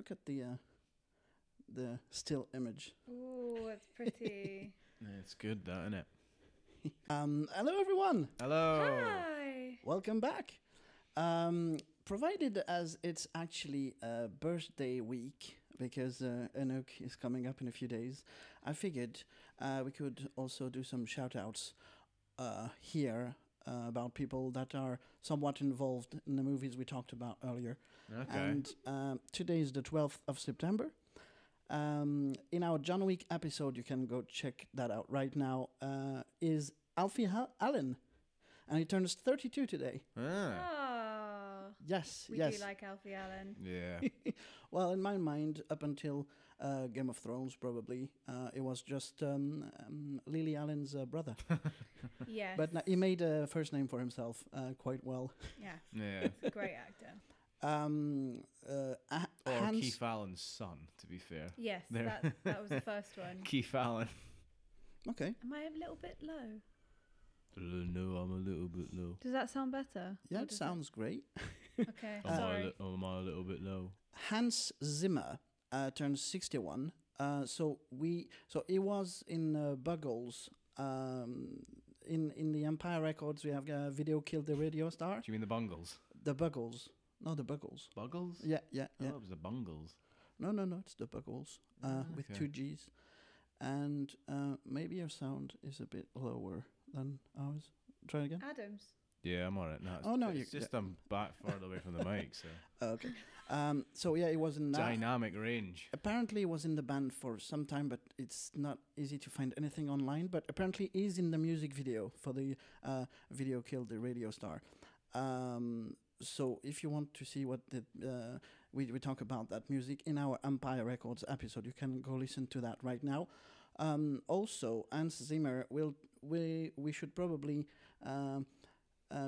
look at the still image. Ooh, it's pretty. It's good, that, isn't it? Hello, everyone. Hello. Hi. Welcome back. Provided as it's actually a birthday week, because Anouk is coming up in a few days, I figured we could also do some shout-outs here about people that are somewhat involved in the movies we talked about earlier. Okay. And today is the 12th of September. In our John Wick episode, you can go check that out right now, is Alfie Allen. And he turns 32 today. Ah. Oh. Yes, We yes. do like Alfie Allen. Yeah. Well, in my mind, up until Game of Thrones, probably, it was just Lily Allen's brother. Yes. But he made a first name for himself quite well. Yeah. Yeah. He's a great actor. Or Hans, Keith Allen's son, to be fair. Yes, There. that was the first one. Keith Allen. Okay. Am I a little bit low? No, I'm a little bit low. Does that sound better? Yeah, Or it does sounds great. Okay, sorry. Am I a little bit low? Hans Zimmer turns 61. So he was in Buggles. In the Empire Records, we have Video Killed the Radio Star. Do you mean the Bungles? The Buggles. No, the Buggles. Buggles? Yeah. Oh, it was the Bungles. No, it's the Buggles with okay. 2 G's. And maybe your sound is a bit lower than ours. Try again. Adams. Yeah, I'm alright. No, it's just I'm back further away from the mic, so. Okay. So yeah, he was in Dynamic range. apparently he was in the band for some time, but it's not easy to find anything online. But apparently he's in the music video for the Video Killed the Radio Star. So if you want to see what we talk about that music in our Empire Records episode, you can go listen to that right now. Also, Hans Zimmer we should probably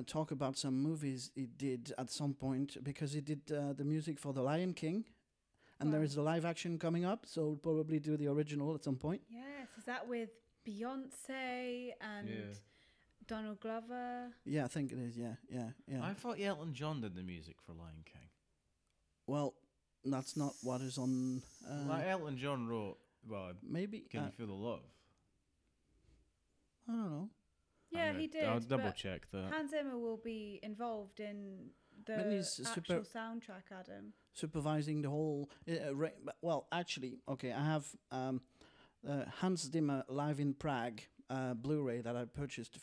talk about some movies he did at some point, because he did the music for The Lion King, and there is a live action coming up, so we'll probably do the original at some point. Yes, is that with Beyonce and Donald Glover? Yeah, I think it is. Yeah. I thought Elton John did the music for Lion King. Well, that's not what is on. Like Elton John wrote, Maybe. Can You Feel the Love? I don't know. Yeah, he did. I'll double but check that. Hans Zimmer will be involved in the But he's actual soundtrack, Adam. Supervising the whole. Well, actually, okay, I have Hans Zimmer Live in Prague Blu-ray that I purchased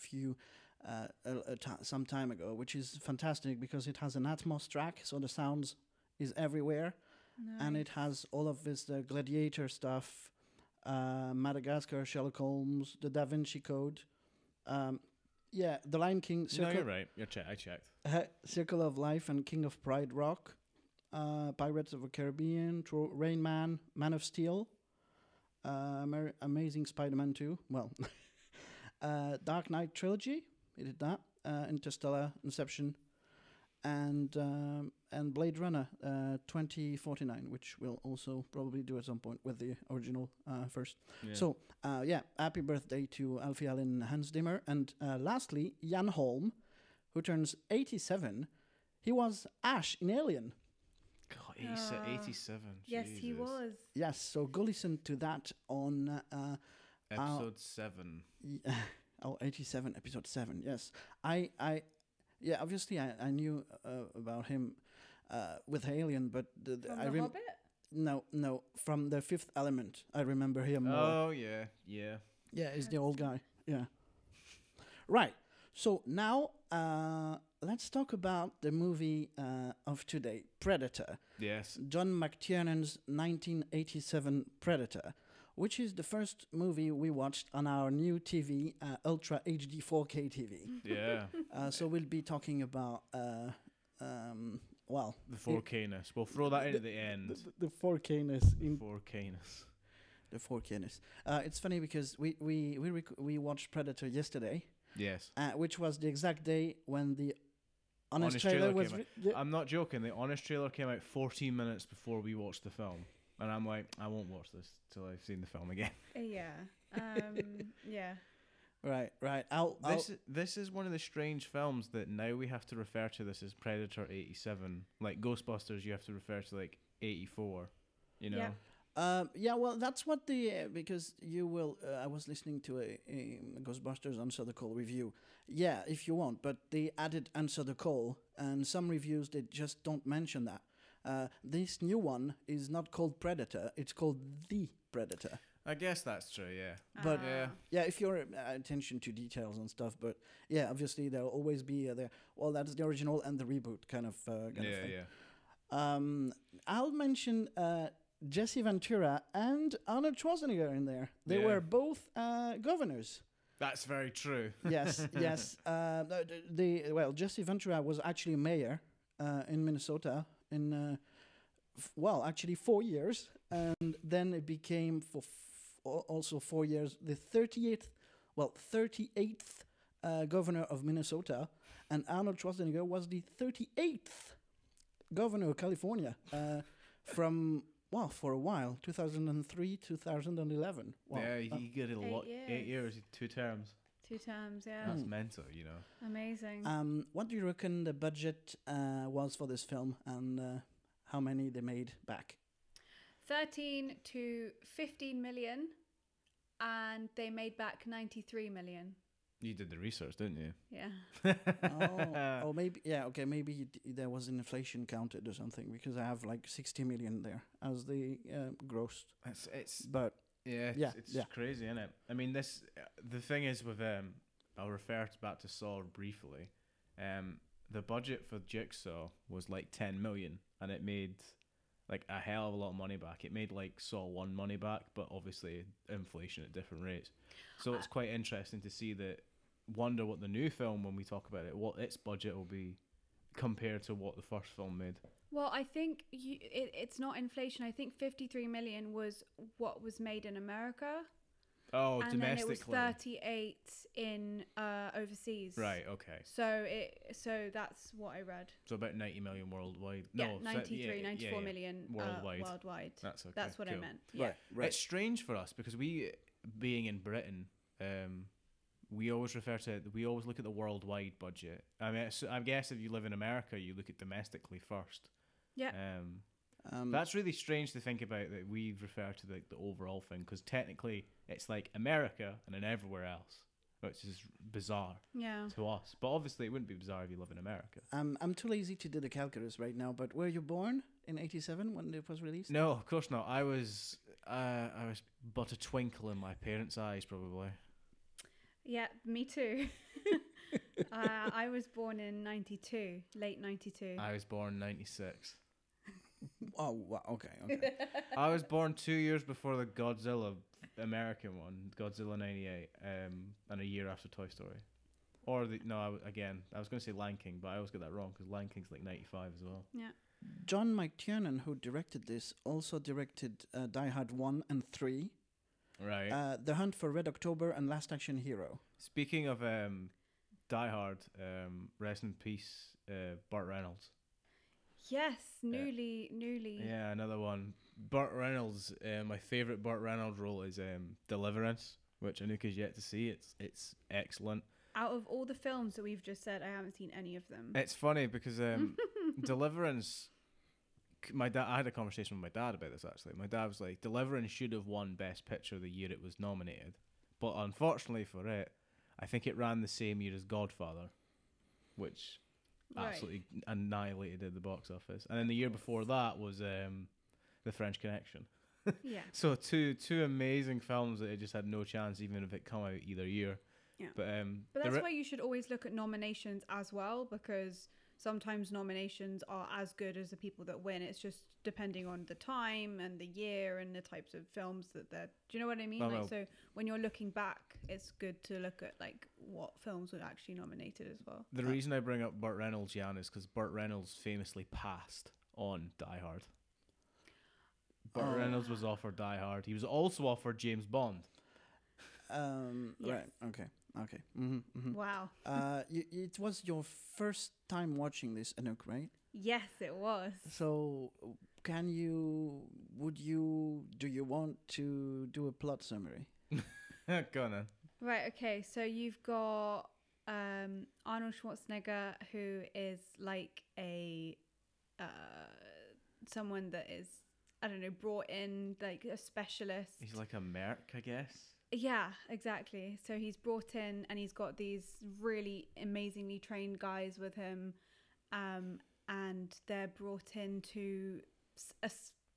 some time ago, which is fantastic because it has an Atmos track, so the sounds is everywhere, and it has all of this Gladiator stuff, Madagascar, Sherlock Holmes, the Da Vinci Code. The Lion King. No, you're right. I checked. Circle of Life and King of Pride Rock, Pirates of the Caribbean, Rain Man, Man of Steel, Amazing Spider-Man 2. Well, Dark Knight Trilogy. He did that. Interstellar, Inception, and Blade Runner 2049, which we'll also probably do at some point with the original first. Yeah. So, happy birthday to Alfie Allen and Hans Zimmer. And lastly, Yann Holm, who turns 87. He was Ash in Alien. God, 87. Yes, he Jesus. was. Yes, so go listen to that on... Episode 7. 87, episode 7, yes. Obviously I knew about him with Alien, but From The Hobbit? No, from The Fifth Element. I remember him. Oh, yeah. Yeah, he's the old guy. Yeah. Right. So now let's talk about the movie of today, Predator. Yes. John McTiernan's 1987 Predator, which is the first movie we watched on our new TV, Ultra HD 4K TV. Yeah. So we'll be talking about, The 4K-ness. We'll throw that in at the end. The 4K-ness. 4K-ness. The 4K-ness. It's funny because we watched Predator yesterday. Yes. Which was the exact day when the Honest trailer was... I'm not joking. The Honest trailer came out 14 minutes before we watched the film. And I'm like, I won't watch this till I've seen the film again. Yeah. Yeah. Right. This is one of the strange films that now we have to refer to this as Predator 87. Like Ghostbusters, you have to refer to like 84. You know. Yeah. Well, that's what because you will. I was listening to a Ghostbusters Answer the Call review. Yeah, if you want, but they added Answer the Call, and some reviews they just don't mention that. This new one is not called Predator; it's called The Predator. I guess that's true. Yeah. But yeah, if you're attention to details and stuff, but yeah, obviously there'll always be there. Well, that's the original and the reboot kind of thing. Yeah. I'll mention Jesse Ventura and Arnold Schwarzenegger in there. They Yeah. were both governors. That's very true. Yes, yes. Jesse Ventura was actually mayor in Minnesota in actually 4 years, and then it became for also 4 years the 38th governor of Minnesota, and Arnold Schwarzenegger was the 38th governor of California for a while, 2003, 2011. Wow. Yeah, he got a lot. 8 years, 2 terms. 2 terms, yeah. That's mental, you know. Amazing. What do you reckon the budget was for this film, and how many they made back? 13 to 15 million, and they made back 93 million. You did the research, didn't you? Yeah. Maybe, yeah, okay, maybe there was an inflation counted or something, because I have like 60 million there as the gross. It's crazy, isn't it? I mean, the thing is with I'll refer back to Saw briefly. The budget for Jigsaw was like 10 million, and it made like a hell of a lot of money back. It made like Saw 1 money back, but obviously inflation at different rates. So it's quite interesting to see that. Wonder what the new film, when we talk about it, what its budget will be compared to what the first film made. Well, I think it's not inflation. I think 53 million was what was made in America. Oh, and domestically. And then it was 38 in overseas. Right, okay. So that's what I read. So about 90 million worldwide. Yeah, 94 million worldwide. That's okay. That's what cool. I meant. Yeah. Right. It's strange for us because we, being in Britain, we always look at the worldwide budget. I mean, I guess if you live in America, you look at domestically first. Yeah. That's really strange to think about, that we refer to the overall thing, because technically it's like America and then everywhere else, which is bizarre to us. But obviously it wouldn't be bizarre if you live in America. I'm too lazy to do the calculus right now, but were you born in 87 when it was released? No, of course not. I was but a twinkle in my parents' eyes, probably. Yeah, me too. I was born in 92, late 92. I was born 96. Oh, wow, okay. I was born 2 years before the Godzilla American one, Godzilla 98, and a year after Toy Story. I was going to say Lion King, but I always get that wrong because Lion King's like 95 as well. Yeah. John McTiernan, who directed this, also directed Die Hard 1 and 3. Right. The Hunt for Red October and Last Action Hero. Speaking of Die Hard, rest in peace, Burt Reynolds. Yes, newly. Yeah, another one. Burt Reynolds, my favourite Burt Reynolds role is Deliverance, which Anouk has yet to see. It's excellent. Out of all the films that we've just said, I haven't seen any of them. It's funny because Deliverance... I had a conversation with my dad about this, actually. My dad was like, Deliverance should have won Best Picture the year it was nominated. But unfortunately for it, I think it ran the same year as Godfather, which absolutely annihilated at the box office. And then the year before that was The French Connection. Yeah. So two amazing films that it just had no chance, even if it come out either year. Yeah. But that's why you should always look at nominations as well, because sometimes nominations are as good as the people that win. It's just depending on the time and the year and the types of films that they're... Do you know what I mean? So when you're looking back, it's good to look at like what films were actually nominated as well. The reason I bring up Burt Reynolds, Yann, is because Burt Reynolds famously passed on Die Hard. Burt Reynolds was offered Die Hard. He was also offered James Bond. Yes. Right. Okay. Mm-hmm, mm-hmm. Wow. It was your first time watching this, Anouk, right? Yes, it was. So, do you want to do a plot summary? Go on then. Right, okay. So you've got Arnold Schwarzenegger, who is like a someone that is I don't know, brought in like a specialist. He's like a merc, I guess. Yeah, exactly. So he's brought in, and he's got these really amazingly trained guys with him, and they're brought into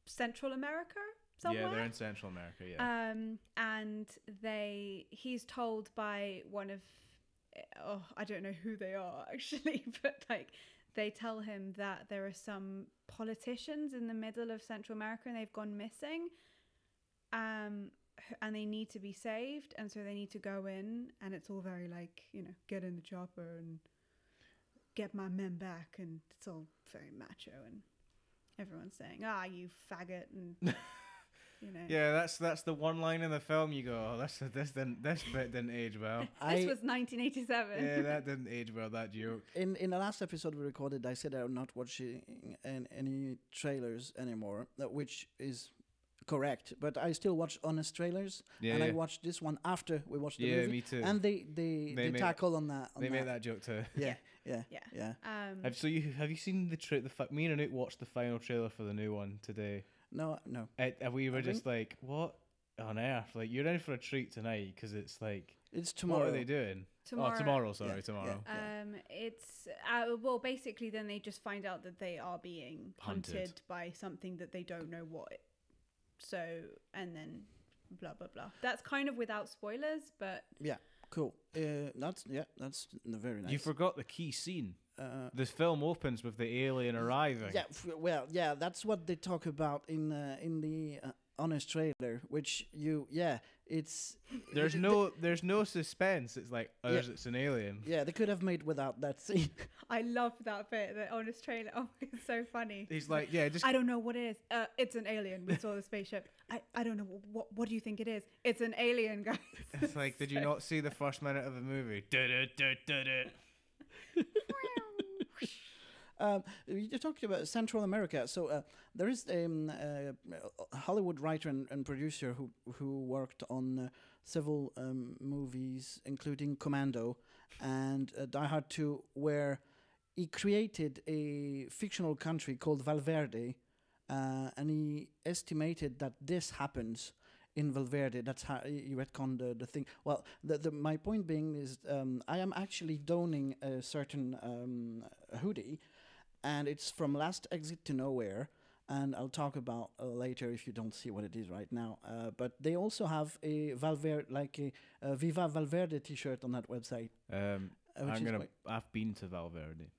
Central America somewhere. Yeah, they're in Central America. Yeah. And he's told by one of, I don't know who they are actually, but like they tell him that there are some politicians in the middle of Central America and they've gone missing. And they need to be saved, and so they need to go in, and it's all very like, you know, get in the chopper and get my men back, and it's all very macho, and everyone's saying, you faggot, and you know. Yeah, that's the one line in the film you go, oh, this bit didn't age well. This was 1987. Yeah, that didn't age well, that joke. In the last episode we recorded, I said I'm not watching any trailers anymore, which is correct, but I still watch honest trailers, and I watched this one after we watched the movie. Yeah, me too. And they tackle on that. They made that joke too. Yeah. Have you seen me and Anouk watched the final trailer for the new one today? No. We were just like, what on earth? Like, you're in for a treat tonight because it's like, it's tomorrow. What are they doing? Tomorrow. Tomorrow. It's basically then they just find out that they are being hunted by something that they don't know what. So, and then blah blah blah. That's kind of without spoilers, but yeah, cool. That's very nice. You forgot the key scene. This film opens with the alien arriving. Yeah, that's what they talk about in the honest trailer. Which it's there's no suspense. It's like it's an alien. Yeah, they could have made without that scene. I love that bit, the honest trailer. Oh, it's so funny. He's like, just I don't know what it is. It's an alien. We saw the spaceship. I don't know what do you think it is? It's an alien, guys. It's like, did you not see the first minute of the movie? You're talking about Central America. So there is a Hollywood writer and producer who worked on several movies, including Commando and Die Hard 2, where he created a fictional country called Valverde, and he estimated that this happens in Valverde. That's how he retconned the thing. Well, my point being is I am actually donning a certain hoodie, and it's from Last Exit to Nowhere, and I'll talk about later if you don't see what it is right now. But they also have a Valverde, like a Viva Valverde T-shirt on that website. I've been to Valverde.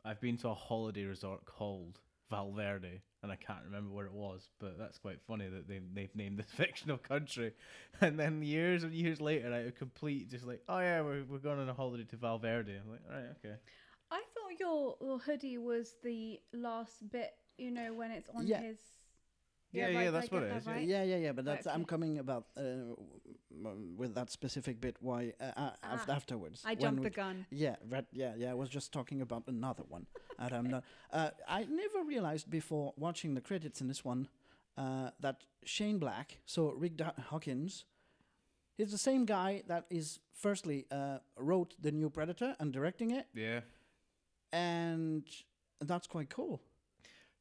I've been to a holiday resort called Valverde, and I can't remember where it was, but that's quite funny that they've named this fictional country, and then years and years later, out of complete just like, oh yeah, we're going on a holiday to Valverde. I'm like, all right, okay. I thought your hoodie was the last bit, you know, when it's on his. Yeah, that's what it is. Right? Yeah, but that's okay. I'm coming about with that specific bit. Why afterwards? I jumped the gun. Yeah, I was just talking about another one, and I'm not. I never realized before watching the credits in this one that Shane Black, so Rick Hawkins, he's the same guy that is firstly wrote the new Predator and directing it. Yeah, and that's quite cool,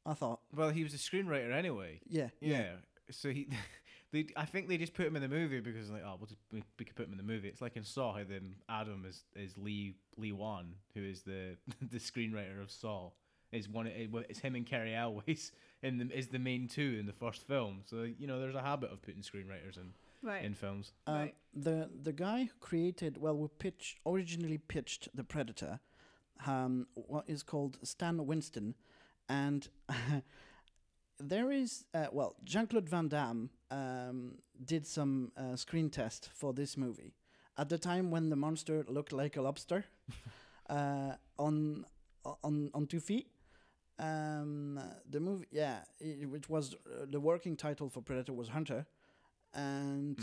I thought. Well, he was a screenwriter anyway. Yeah. So I think they just put him in the movie because like, we could put him in the movie. It's like in Saw, how then Adam is Lee Wan, who is the screenwriter of Saw. It's him and Carrie Elways is the main two in the first film. So you know, there's a habit of putting screenwriters in films. Right. The guy who created, originally pitched the Predator, what is called Stan Winston, and there is Jean-Claude Van Damme did some screen test for this movie at the time when the monster looked like a lobster on 2 feet. The movie, it was the working title for Predator was Hunter, and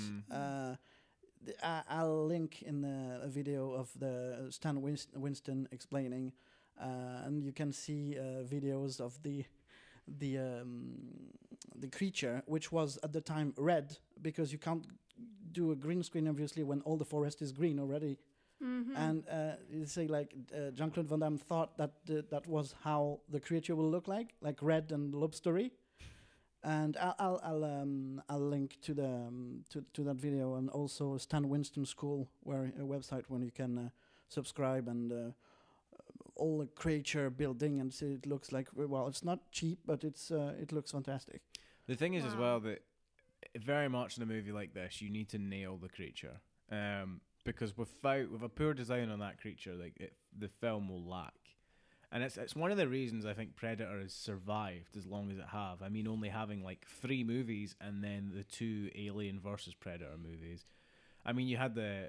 I'll link in a video of the Stan Winston explaining, and you can see videos of the creature, which was at the time red, because you can't do a green screen obviously when all the forest is green already. Mm-hmm. And you say like Jean-Claude Van Damme thought that that was how the creature will look like red and lobstery, And I'll link to the to that video, and also Stan Winston School, where a website where you can subscribe, and all the creature building, and see it looks like, well, it's not cheap, but it looks fantastic. The thing is as well that very much in a movie like this, you need to nail the creature, because with a poor design on that creature, like the film will lack. And it's one of the reasons I think Predator has survived as long as it have. I mean, only having like 3 movies and then the 2 Alien versus Predator movies. I mean, you had I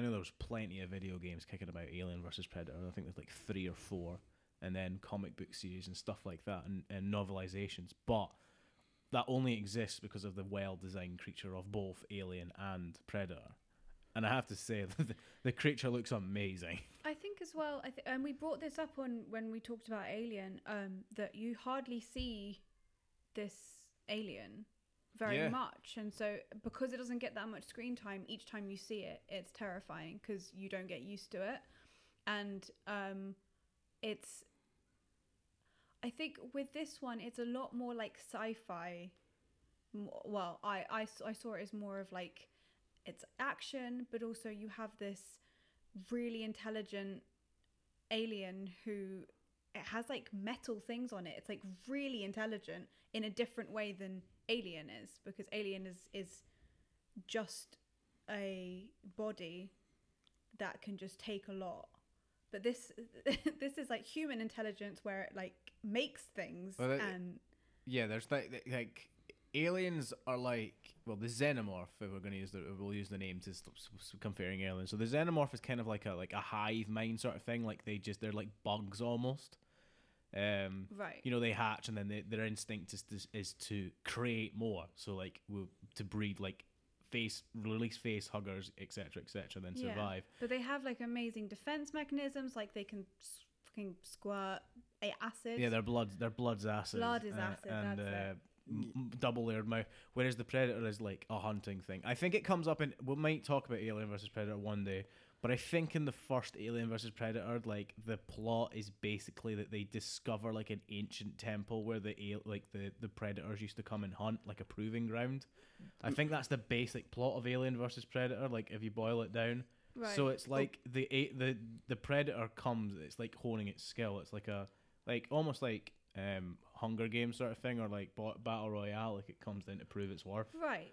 know there was plenty of video games kicking about Alien versus Predator. I think there's like 3 or 4, and then comic book series and stuff like that, and novelizations. But that only exists because of the well-designed creature of both Alien and Predator. And I have to say, the creature looks amazing. I think as well, and we brought this up when we talked about Alien, that you hardly see this alien very much. And so because it doesn't get that much screen time, each time you see it, it's terrifying because you don't get used to it. And I think with this one, it's a lot more like sci-fi. Well, I saw it as more of like, it's action, but also you have this really intelligent alien who it has like metal things on it. It's like really intelligent in a different way than Alien is, because Alien is just a body that can just take a lot. But this is like human intelligence where it like makes things. Well, and there's like aliens are like, well, the xenomorph, if we're going to we'll use the name to stop comparing aliens. So the xenomorph is kind of like a hive mind sort of thing. Like they're like bugs almost. Right. You know, they hatch and then their instinct is to create more. So like to breed like release face huggers, etc., then survive. But they have like amazing defense mechanisms. Like they can fucking squirt acid. Yeah, their blood's acid. Blood is acid. And that's it. double layered mouth, whereas the Predator is like a hunting thing. I think it comes up in, we might talk about Alien versus Predator one day, but I think in the first Alien versus Predator, like the plot is basically that they discover like an ancient temple where the Predators used to come and hunt, like a proving ground. I think that's the basic plot of Alien versus Predator, like if you boil it down. Right. So it's like the Predator comes, it's like honing its skill. It's like almost like Hunger Games sort of thing, or like Battle Royale, like it comes in to prove its worth. Right.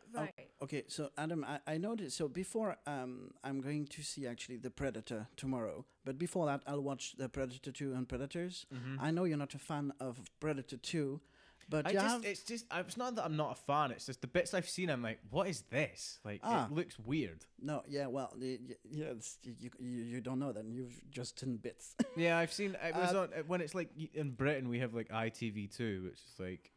Okay, so Adam, I noticed, so before I'm going to see actually The Predator tomorrow, but before that I'll watch The Predator 2 and Predators. Mm-hmm. I know you're not a fan of Predator 2, but it's not that I'm not a fan, it's just the bits I've seen, I'm like, what is this? Like, it looks weird. No, yeah, well, you don't know then, you've just seen bits. Yeah, I've seen, it was on, when it's like, in Britain we have like ITV2, which is like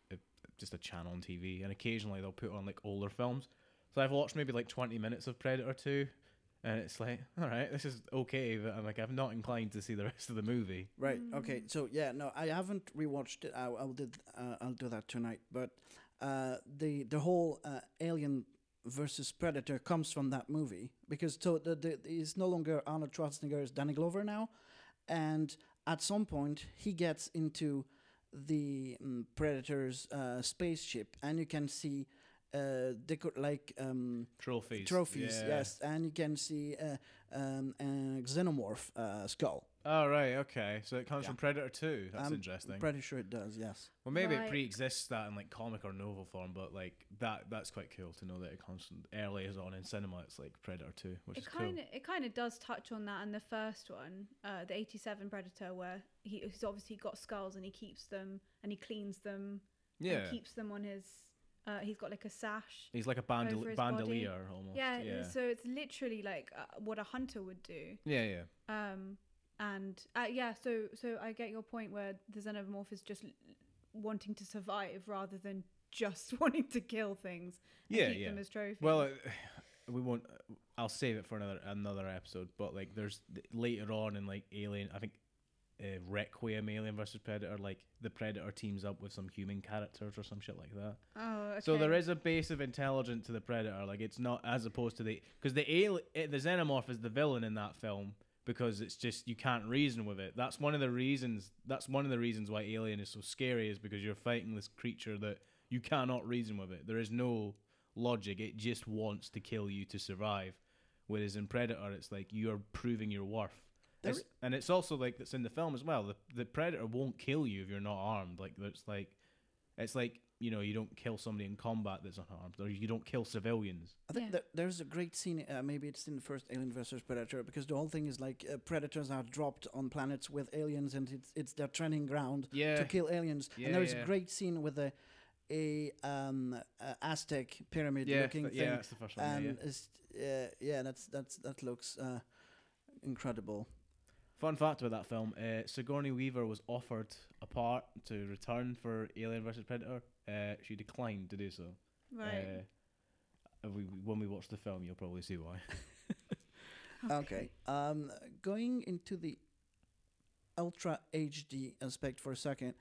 just a channel on TV, and occasionally they'll put on like older films. So I've watched maybe like 20 minutes of Predator 2, and it's like, all right, this is okay, but I'm not inclined to see the rest of the movie. Right. Okay. So yeah, no, I haven't rewatched it. I'll do that tonight. But the whole Alien versus Predator comes from that movie, because it's no longer Arnold Schwarzenegger, it's Danny Glover now, and at some point he gets into the Predator's spaceship, and you can see trophies, yes, and you can see a xenomorph skull. Oh, right, okay. So it comes from Predator 2. That's interesting. I'm pretty sure it does, yes. Well, maybe it pre-exists that in like comic or novel form, but like that's quite cool to know that it comes from early as on in cinema. It's like Predator 2, which is cool. It kind of does touch on that in the first one, the 87 Predator, where he's obviously got skulls and he keeps them and he cleans them. Yeah. And keeps them on his... he's got like a sash. He's like a bandolier almost. Yeah, so it's literally like what a hunter would do. Yeah. So I get your point where the xenomorph is just wanting to survive rather than just wanting to kill things and keep them as trophies. Well, we won't. I'll save it for another episode. But like, there's later on in like Alien, I think. Requiem, Alien versus Predator, like the Predator teams up with some human characters or some shit like that. Oh, okay. So there is a base of intelligence to the Predator, like it's not as opposed to the xenomorph is the villain in that film because it's just you can't reason with it. That's one of the reasons why Alien is so scary, is because you're fighting this creature that You cannot reason with it. There is no logic. It just wants to kill you to survive. Whereas in Predator, it's like you are proving your worth. And it's also like that's in the film as well. The Predator won't kill you if you're not armed. Like it's like you know, you don't kill somebody in combat that's unarmed, or you don't kill civilians. I think that there's a great scene. Maybe it's in the first Alien versus Predator, because the whole thing is like predators are dropped on planets with aliens, and it's their training ground to kill aliens. And there is a great scene with a Aztec pyramid looking thing. Yeah, that's the first one. And that looks incredible. Fun fact about that film: Sigourney Weaver was offered a part to return for Alien vs Predator. She declined to do so. Right. When we watch the film, you'll probably see why. Okay. Going into the Ultra HD aspect for a second.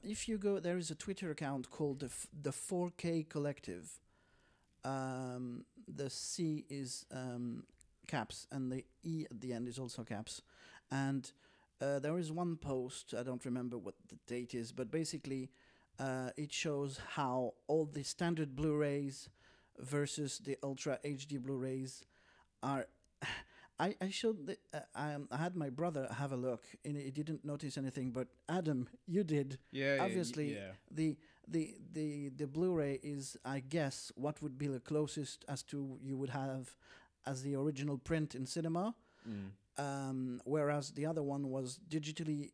If you go, there is a Twitter account called the 4K Collective. The C is caps, and the E at the end is also caps. And there is one post, I don't remember what the date is, but basically it shows how all the standard Blu-rays versus the Ultra HD Blu-rays are... I showed I had my brother have a look, and he didn't notice anything, but Adam, you did. Yeah. Obviously, the Blu-ray is, I guess, what would be the closest as to you would have as the original print in cinema. Whereas the other one was digitally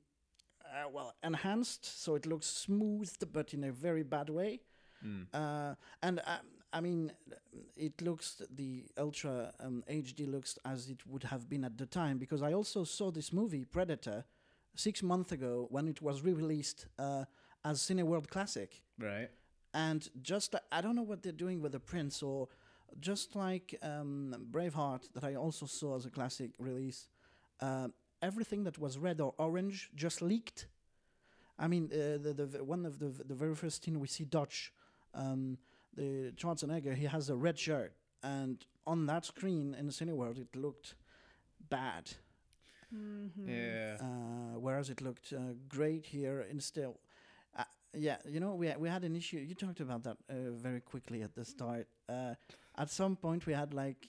enhanced, so it looks smooth, but in a very bad way. And I mean, it looks, the Ultra HD looks as it would have been at the time, because I also saw this movie Predator 6 months ago when it was re-released as Cineworld Classic. Right. And just I don't know what they're doing with the prints, or just like Braveheart that I also saw as a classic release, everything that was red or orange just leaked. I mean, the one of the very first scene we see Dutch, the Schwarzenegger, he has a red shirt, and on that screen in the Cineworld it looked bad. Yeah. Whereas it looked great here in still. Yeah, you know, we had an issue. You talked about that very quickly at the start. At some point we had like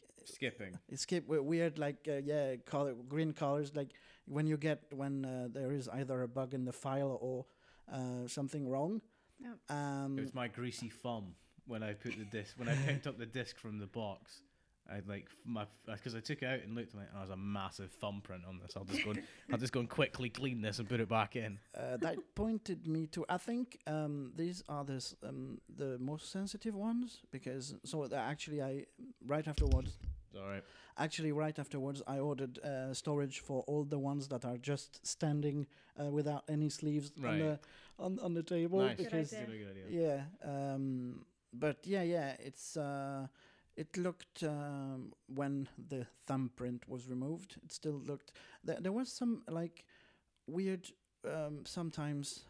weird like green colors, like when there is either a bug in the file or something wrong. Yep. It was my greasy thumb when I put the disc when I picked up the disc from the box. I'd like because I took it out and looked and there's a massive thumbprint on this. I'll just go and quickly clean this and put it back in. That pointed me to, I think these are the most sensitive ones, because right afterwards. All right. Actually, right afterwards, I ordered storage for all the ones that are just standing without any sleeves on the table. Nice. Because Good idea. Yeah, but it's. It looked, when the thumbprint was removed, it still looked... There was some, like, weird... sometimes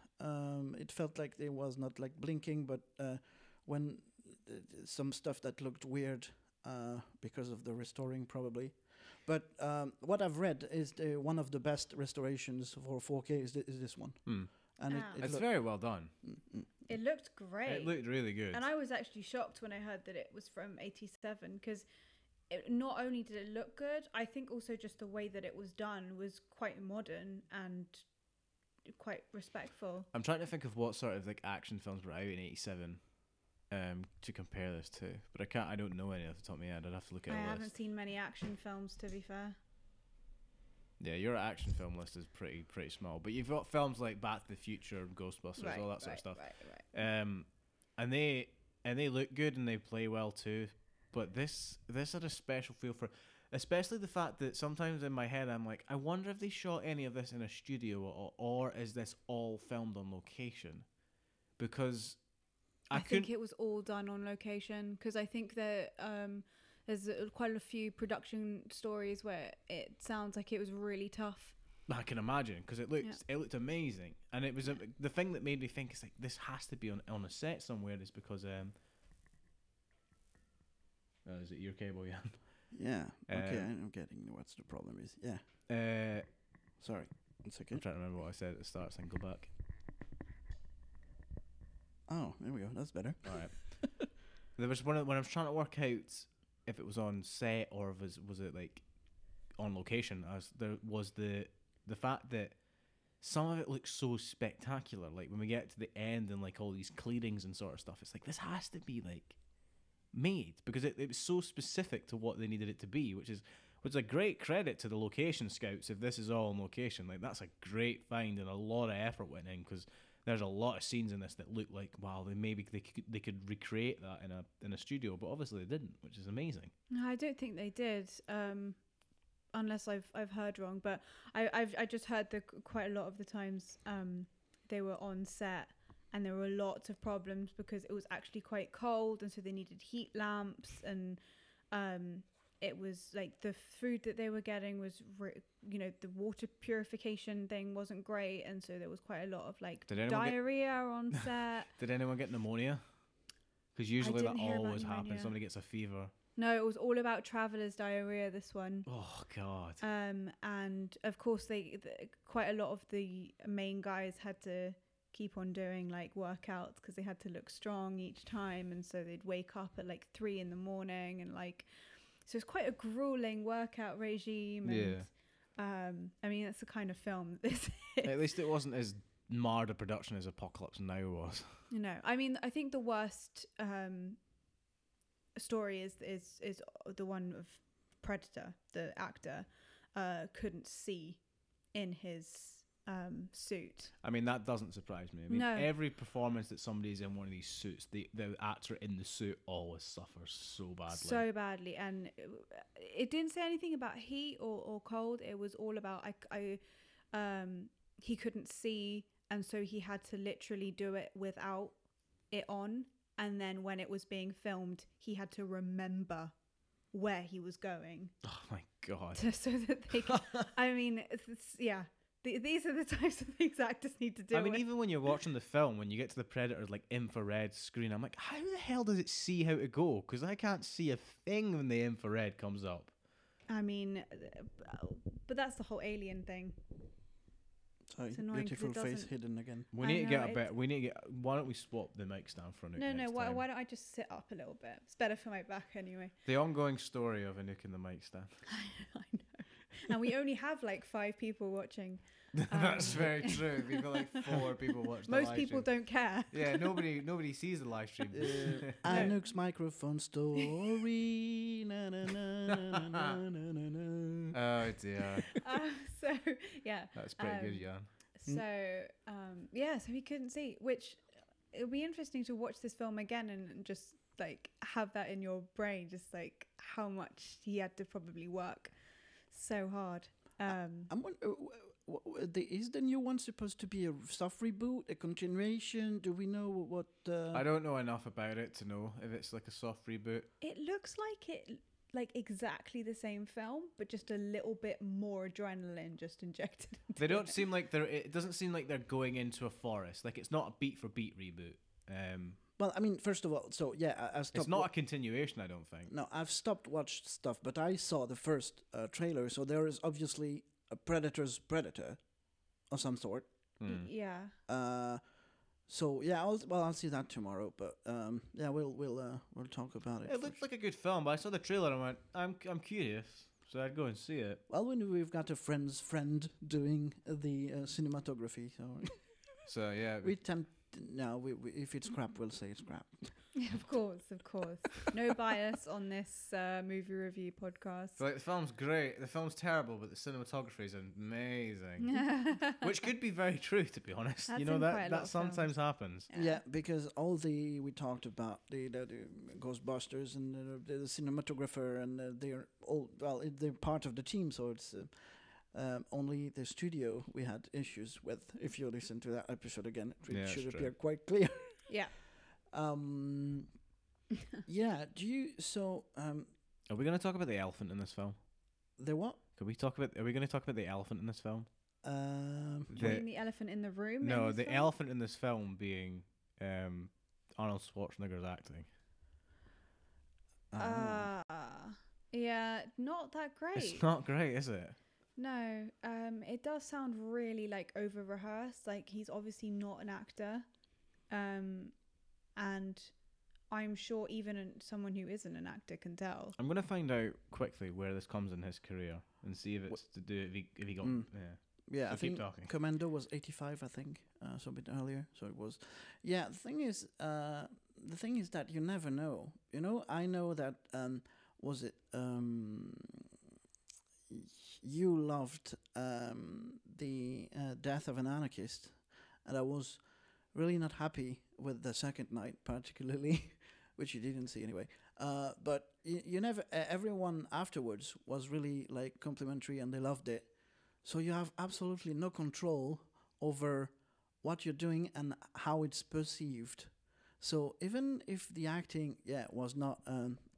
it felt like it was not, like, blinking, but when some stuff that looked weird because of the restoring, probably. But what I've read is one of the best restorations for 4K is this one. And it's very well done. It looked great. It looked really good. And I was actually shocked when I heard that it was from 87, because not only did it look good, I think also just the way that it was done was quite modern and quite respectful. I'm trying to think of what sort of like action films were out in 87 to compare this to, but I don't know any off the top of my head. I'd have to look at I a list. haven't seen many action films, to be fair. Yeah, your action film list is pretty small, but you've got films like Back to the Future, Ghostbusters, all that sort of stuff. Right. And they look good and they play well too. But this had a special feel for, especially the fact that sometimes in my head I'm like, I wonder if they shot any of this in a studio or is this all filmed on location? Because I think it was all done on location, because I think that there's quite a few production stories where it sounds like it was really tough. I can imagine, because it looked amazing, and it was the thing that made me think is like this has to be on a set somewhere. Is because is it your cable, Yann? Yeah. Okay, I'm getting what's the problem is. Yeah. Sorry. It's okay. I'm trying to remember what I said at the start, so I can go back. Oh, there we go. That's better. All right. There was one when I was trying to work out if it was on set or if was it like on location. There was the fact that some of it looks so spectacular. Like when we get to the end and like all these clearings and sort of stuff, it's like this has to be like made because it was so specific to what they needed it to be, which is a great credit to the location scouts. If this is all on location, like that's a great find and a lot of effort went in because there's a lot of scenes in this that look like wow, they could recreate that in a studio, but obviously they didn't, which is amazing. No, I don't think they did. Unless I've heard wrong, but I just heard that quite a lot of the times they were on set and there were lots of problems because it was actually quite cold and so they needed heat lamps and it was like the food that they were getting was the water purification thing wasn't great and so there was quite a lot of like diarrhea on set. Did anyone get pneumonia? Because usually that always happens. Somebody gets a fever. No, it was all about travelers' diarrhea, this one. Oh, God. And, of course, quite a lot of the main guys had to keep on doing, like, workouts because they had to look strong each time. And so they'd wake up at, like, 3 a.m. and, like... So it's quite a grueling workout regime. And, I mean, that's the kind of film that this is. At least it wasn't as marred a production as Apocalypse Now was. No, I mean, I think the worst... story is the one of Predator. The actor couldn't see in his suit. I mean, that doesn't surprise me. I mean, every performance that somebody's in one of these suits, the actor in the suit always suffers so badly. And it didn't say anything about heat or cold. It was all about he couldn't see, and so he had to literally do it without it on. And then when it was being filmed, he had to remember where he was going. Oh, my God. So that they could, I mean, these are the types of things actors need to do. I mean, even when you're watching the film, when you get to the Predator's like infrared screen, I'm like, how the hell does it see how to go? Because I can't see a thing when the infrared comes up. I mean, but that's the whole Alien thing. Sorry, beautiful face hidden again. We need to get a bit. We need to get. Why don't we swap the mic stand for Anouk? No. Why don't I just sit up a little bit? It's better for my back anyway. The ongoing story of Anouk and the mic stand. I know. And we only have like 5 people watching. That's very true. We've got like 4 people watching. Most people don't care. Yeah, nobody sees the live stream. Anouk's microphone story. Na, na, na, na, na, na, na, na. Oh dear. So yeah. That's pretty good, Yann. So he couldn't see, which it'll be interesting to watch this film again and just like have that in your brain, just like how much he had to probably work so hard. Is the new one supposed to be a soft reboot, a continuation? Do we know what? I don't know enough about it to know if it's like a soft reboot. It looks like exactly the same film, but just a little bit more adrenaline just injected. They don't seem like it doesn't seem like they're going into a forest. Like it's not a beat for beat reboot. Well, I mean, first of all, so yeah, I stopped. It's not a continuation, I don't think. No, I've stopped watching stuff, but I saw the first trailer, so there is obviously a predator's predator of some sort. Yeah. So yeah, I'll see that tomorrow. But yeah, we'll talk about it. It looked like a good film, but I saw the trailer and I went, I'm curious, so I'd go and see it. Well, when we've got a friend doing the cinematography, so yeah, we tend. No, we if it's crap, we'll say it's crap. Yeah, of course. No bias on this movie review podcast. So, like, the film's great. The film's terrible, but the cinematography is amazing. Which could be very true, to be honest. That's you know, that sometimes happens. Yeah, because we talked about the Ghostbusters and the cinematographer, and they're all, they're part of the team, so it's... only the studio we had issues with. If you listen to that episode again, it should appear quite clear. Yeah. Yeah. Do you? So. Are we going to talk about the elephant in this film? The what? Are we going to talk about the elephant in this film? The elephant in the room? No, the elephant in this film being Arnold Schwarzenegger's acting. Yeah, not that great. It's not great, is it? No, it does sound really like over rehearsed. Like he's obviously not an actor. and I'm sure even someone who isn't an actor can tell. I'm gonna find out quickly where this comes in his career and see if it's to do if he got Yeah, So I keep think talking. Commando was 85, I think, so a bit earlier. So it was, yeah. The thing is that you never know. You know, I know that was it you loved the Death of an Anarchist, and I was really not happy with the second night, particularly, which you didn't see anyway. But you never. Everyone afterwards was really like complimentary, and they loved it. So you have absolutely no control over what you're doing and how it's perceived. So even if the acting, was not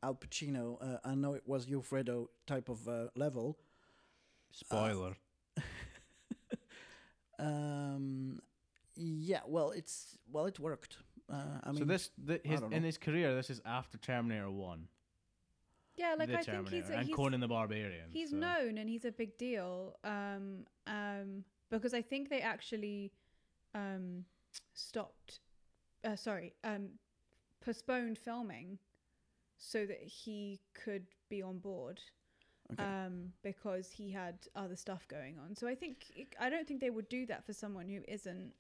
Al Pacino, I know it was Fredo type of level. Spoiler. It worked. I mean, In his career, this is after Terminator 1. Yeah, like The I think he's Terminator, and Conan the Barbarian. He's so. known and he's a big deal. Because I think they actually postponed filming so that he could be on board. Okay. Because he had other stuff going on. So I don't think they would do that for someone who isn't.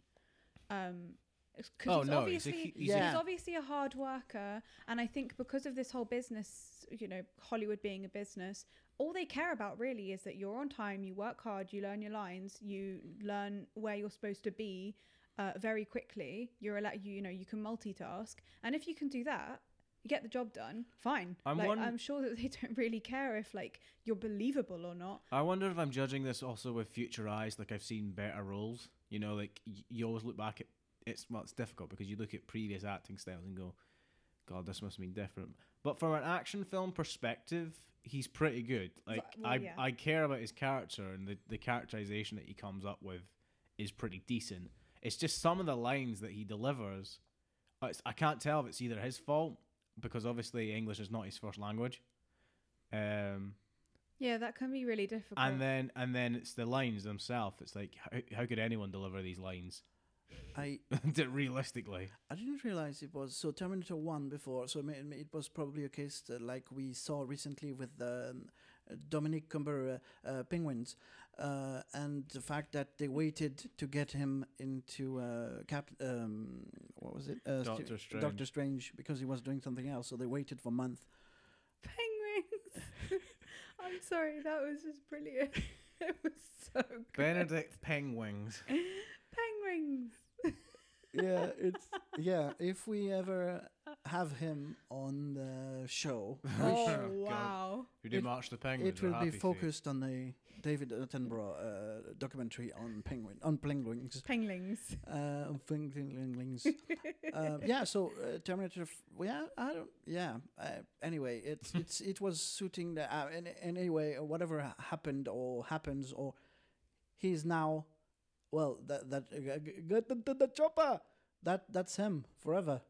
Because he's obviously a hard worker, and I think because of this whole business, Hollywood being a business, all they care about really is that you're on time, you work hard, you learn your lines, you learn where you're supposed to be very quickly. You can multitask, and if you can do that, you get the job done. Fine. I'm sure that they don't really care if you're believable or not. I wonder if I'm judging this also with future eyes. Like I've seen better roles. You always look back at. It's difficult because you look at previous acting styles and go, God, this must have been different. But from an action film perspective, he's pretty good. I care about his character, and the characterization that he comes up with is pretty decent. It's just some of the lines that he delivers. I can't tell if it's either his fault, because obviously English is not his first language. Yeah, that can be really difficult. And then it's the lines themselves. It's like, how could anyone deliver these lines? Realistically, I didn't realize it was Terminator 1 before, so it was probably a case like we saw recently with Dominic Cumber Penguins, and the fact that they waited to get him into what was it? Doctor Strange, because he was doing something else, so they waited for a month. Penguins. I'm sorry, that was just brilliant. It was so good. Benedict Penguins. Penguins. If we ever have him on the show, wow, we do March the Penguins. It will be focused on the David Attenborough documentary on penguins. Penguins. Terminator. Anyway, it was suiting the. Anyway, whatever happened or happens, or he's now. Well, the choppa. That's him forever.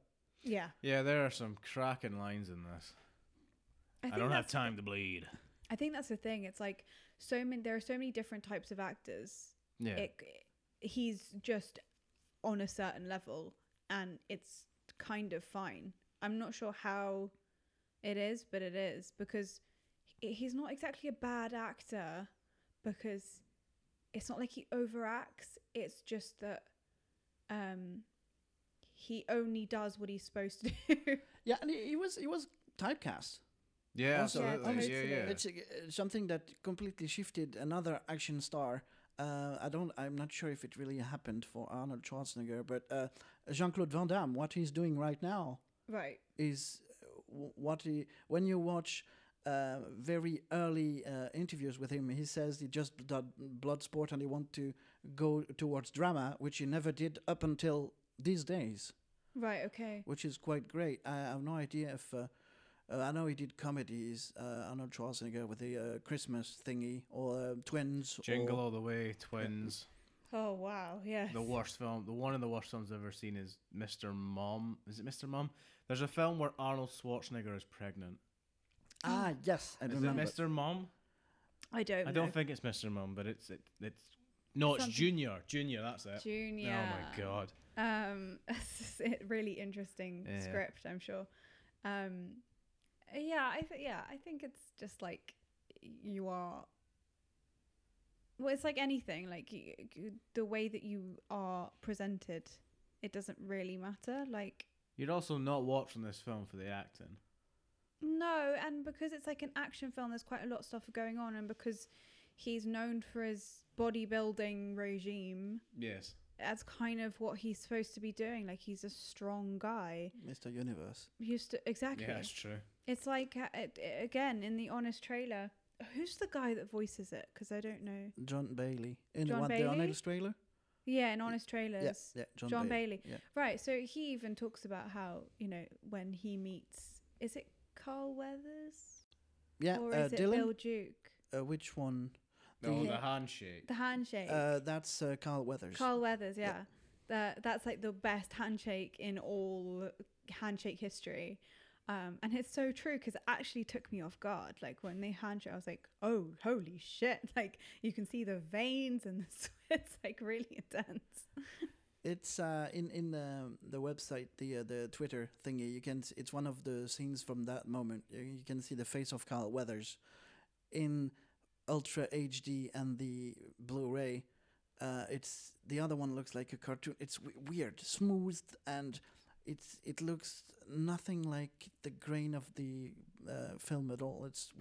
Yeah. Yeah, there are some cracking lines in this. I don't have time to bleed. I think that's the thing. It's like there are so many different types of actors. Yeah. He's just on a certain level, and it's kind of fine. I'm not sure how it is, but it is, because he's not exactly a bad actor, because it's not like he overacts. It's just that he only does what he's supposed to do. Yeah, and he was typecast. Yeah, also, absolutely. It's something that completely shifted another action star. I'm not sure if it really happened for Arnold Schwarzenegger, but Jean-Claude Van Damme, what he's doing right now, right, is when you watch very early interviews with him, he says he just done blood sport and he want to go towards drama, which he never did up until these days. Right, okay. Which is quite great. I have no idea if... I know he did comedies, Arnold Schwarzenegger with the Christmas thingy, or Twins. Jingle All the Way, Twins. Oh, wow, yes. The worst film, one of the worst films I've ever seen is Mr. Mom. Is it Mr. Mom? There's a film where Arnold Schwarzenegger is pregnant. Yes, I remember. Is it Mr. Mom? I don't know. I don't think it's Mr. Mom, but it's No, it's Something- Junior. That's it. Junior. Oh my god. It's a really interesting Yeah. script, I'm sure. I think it's just like you are. Well, it's like anything. Like the way that you are presented, it doesn't really matter. Like You're also not watching this film for the acting. no, and because it's like an action film, there's quite a lot of stuff going on, and because he's known for his bodybuilding regime. Yes. That's kind of what he's supposed to be doing. Like he's a strong guy. Mr. Universe. Exactly. Yeah, that's true. It's like again in the Honest trailer. Who's the guy that voices it? Because I don't know. John Bailey. In John the Bailey? Honest trailer? Yeah, in Honest trailers. Yeah, John Bailey. Yeah. Right. So he even talks about how when he meets, is it Carl Weathers? Yeah, Or is it Dylan? Bill Duke? Which one? No, Yeah. the handshake. The handshake. That's Carl Weathers. Carl Weathers. Yeah. That's like the best handshake in all handshake history. And it's so true because it actually took me off guard. Like when they handshake, I was like, "Oh, holy shit!" Like you can see the veins and it's like really intense. It's in the website, the Twitter thingy. It's one of the scenes from that moment. You can see the face of Carl Weathers in Ultra HD and the Blu-ray. It's the other one looks like a cartoon. It's weird, smooth, and it looks nothing like the grain of the film at all. It's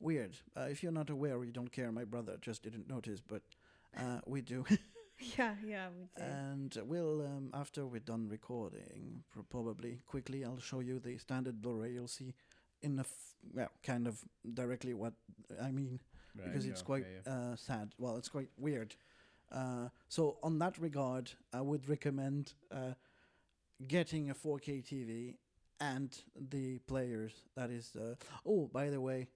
weird. If you're not aware or you don't care, my brother just didn't notice, but we do. Yeah, we do. And we'll after we're done recording, probably quickly, I'll show you the standard Blu-ray. You'll see kind of directly what I mean, Right, because it's quite sad. Well, it's quite weird. So on that regard, I would recommend getting a 4K TV and the players. That is. By the way,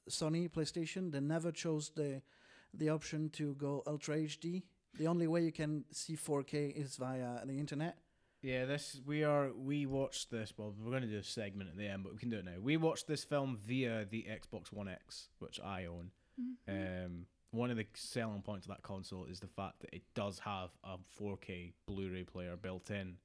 Sony PlayStation, they never chose the option to go Ultra HD. The only way you can see 4K is via the internet. Yeah, we watched this. Well, we're going to do a segment at the end, but we can do it now. We watched this film via the Xbox One X, which I own. Mm-hmm. One of the selling points of that console is the fact that it does have a 4K Blu-ray player built in,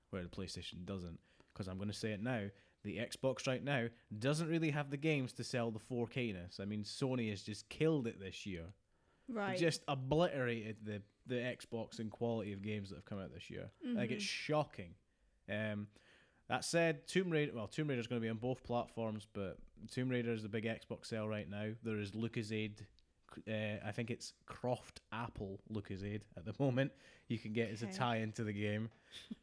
where the PlayStation doesn't. Because I'm going to say it now, the Xbox right now doesn't really have the games to sell the 4K-ness. I mean, Sony has just killed it this year. Right. Just obliterated the Xbox in quality of games that have come out this year. Like, it's shocking. That said, Tomb Raider's going to be on both platforms, but Tomb Raider is the big Xbox sale right now. There is Lucasade. I think it's Croft Apple Lucasade at the moment. You can get as a tie into the game.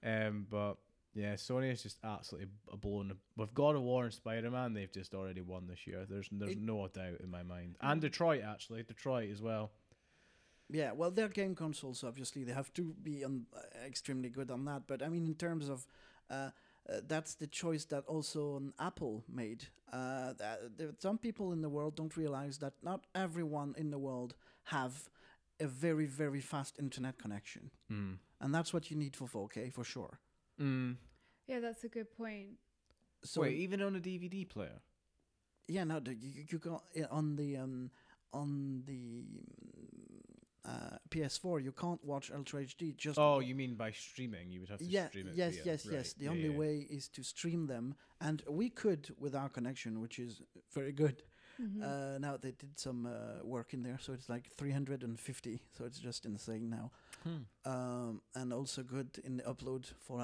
But yeah, Sony is just absolutely blown. With God of War and Spider-Man, they've just already won this year. There's no doubt in my mind. And Detroit as well. Yeah, well, they're game consoles, obviously. They have to be extremely good on that. But, I mean, in terms of... that's the choice that also Apple made. Some people in the world don't realize that not everyone in the world have a very, very fast internet connection. And that's what you need for 4K, for sure. Yeah, that's a good point. So wait, even on a DVD player? Yeah, no, you go on the PS4, you can't watch Ultra HD. You mean by streaming? You would have to stream it. Yes. The only way is to stream them, and we could with our connection, which is very good. Now they did some work in there, so it's like 350. So it's just insane now. And also good in the upload for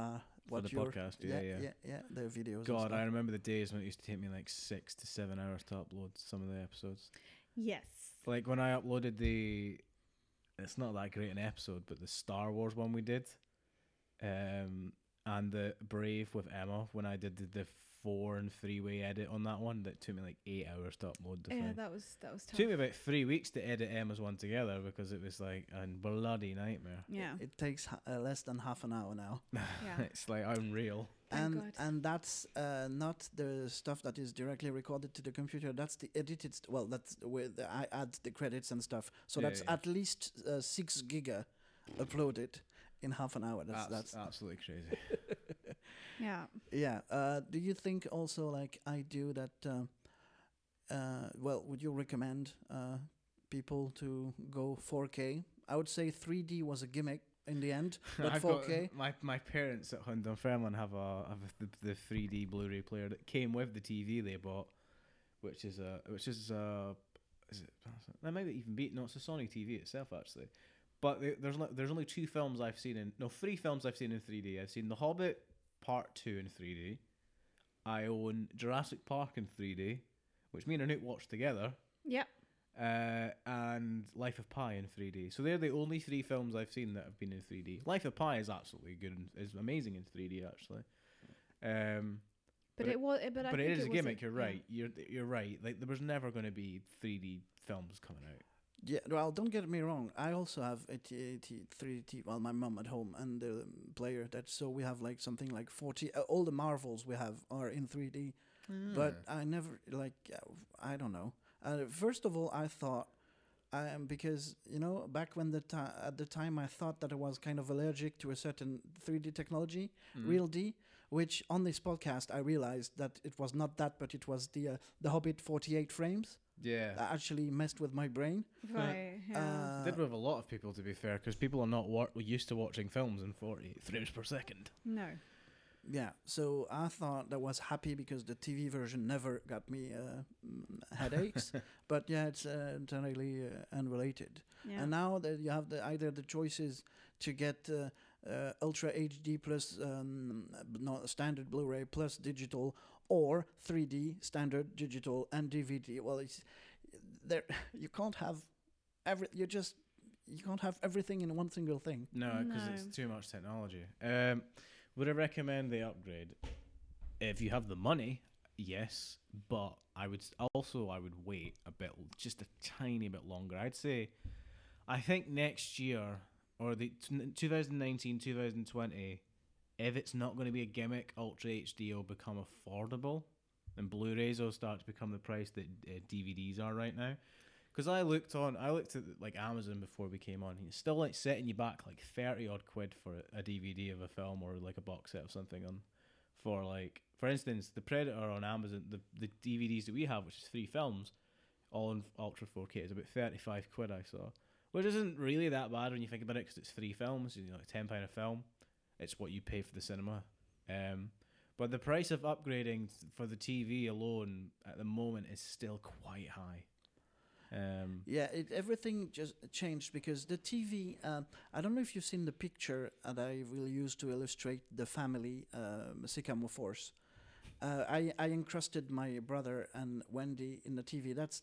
the podcast. Yeah, their videos. God, I remember the days when it used to take me like 6 to 7 hours to upload some of the episodes. Yes. Like when I uploaded it's not that great an episode, but the Star Wars one we did, and the Brave with Emma, when I did the 4 and 3-way edit on that one, that took me like 8 hours to upload the thing. Yeah, that was tough. It took me about 3 weeks to edit Emma's one together because it was like a bloody nightmare. Yeah. It takes less than half an hour now. Yeah. It's like unreal. Thank God. And that's not the stuff that is directly recorded to the computer. That's the edited. That's where I add the credits and stuff. So that's at least 6 giga uploaded in half an hour. That's absolutely crazy. Yeah. Yeah. Do you think also, like I do, that? Would you recommend people to go 4K I would say 3D was a gimmick in the end, but I've 4K. got my parents at Dunfermline have the 3D Blu-ray player that came with the TV they bought, which is is it that might even be no, it's a Sony TV itself actually. But there's only three films I've seen in 3D. I've seen The Hobbit Part 2 in 3D. I own Jurassic Park in 3D, which me and Anouk watched together. Yep. And Life of Pi in 3D. So they're the only three films I've seen that have been in 3D. Life of Pi is absolutely good and is amazing in 3D actually. But it is a gimmick. You're right. You're right. Like there was never going to be 3D films coming out. Yeah, well, don't get me wrong. I also have a 3D. Well, my mom at home and the player. So we have like something like 40. All the Marvels we have are in 3D. But I never I don't know. First of all, I thought, because back when at the time I thought that I was kind of allergic to a certain 3D technology, Real D, which on this podcast I realized that it was not that, but it was the Hobbit 48 frames. Yeah, that actually messed with my brain. Right. Yeah. Did with a lot of people, to be fair, because people are not used to watching films in 40 frames per second. No. Yeah, so I thought that was happy because the TV version never got me headaches. But yeah, it's entirely unrelated. Yeah. And now that you have either the choices to get Ultra HD plus standard Blu-ray plus digital, or 3D standard digital and DVD. Well, it's there. You can't have you can't have everything in one single thing. No, because it's too much technology. Would I recommend the upgrade? If you have the money, yes, but I would wait a bit, just a tiny bit longer. I think next year or the 2019, 2020. If it's not going to be a gimmick, Ultra HD will become affordable, and Blu-rays will start to become the price that DVDs are right now. Because I looked at like Amazon before we came on. It's still like setting you back like 30 odd quid for a DVD of a film or like a box set of something on. For instance, the Predator on Amazon, the DVDs that we have, which is 3 films, all in Ultra 4K, is about 35 quid I saw, which isn't really that bad when you think about it because it's 3 films, like £10 a film. It's what you pay for the cinema. But the price of upgrading for the TV alone at the moment is still quite high. Everything just changed because the TV, I don't know if you've seen the picture that I will use to illustrate the family Sycamore Force. I encrusted my brother and Wendy in the TV. That's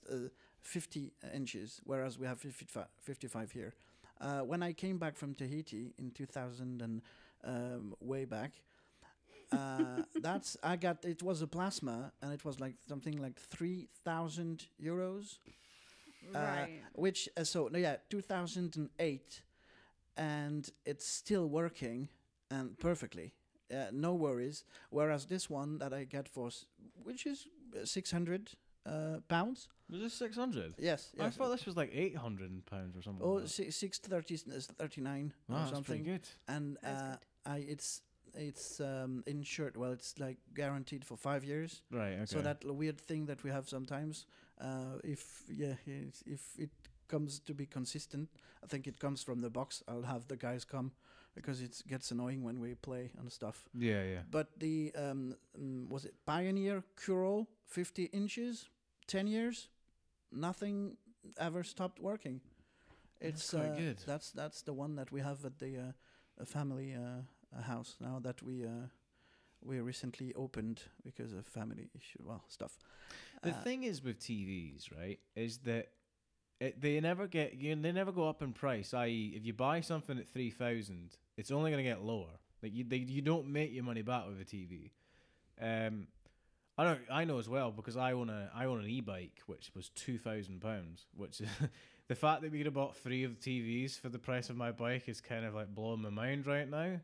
50 inches, whereas we have 55 here. When I came back from Tahiti in 2000 and way back, it was a plasma, and it was like something like 3,000 euros. Right. 2008, and it's still working and perfectly. No worries. Whereas this one that I get which is 600 pounds. Was this 600? Yes. I thought this was like 800 pounds or something. Oh, like 639 or something. That's pretty good. And it's insured. Well, it's like guaranteed for 5 years. Right. Okay. So that weird thing that we have sometimes, if it comes to be consistent, I think it comes from the box. I'll have the guys come because it gets annoying when we play and stuff. Yeah. But the was it Pioneer Kuro 50 inches, 10 years, nothing ever stopped working. It's quite good. That's the one that we have at the family house now that we recently opened because of family issue. Well, stuff. The thing is with TVs, right, is that they never go up in price. I.e., if you buy something at 3,000, it's only going to get lower. Like you don't make your money back with a TV. I know as well because I own an e-bike which was £2,000, which is the fact that we could have bought 3 of the TVs for the price of my bike is kind of like blowing my mind right now.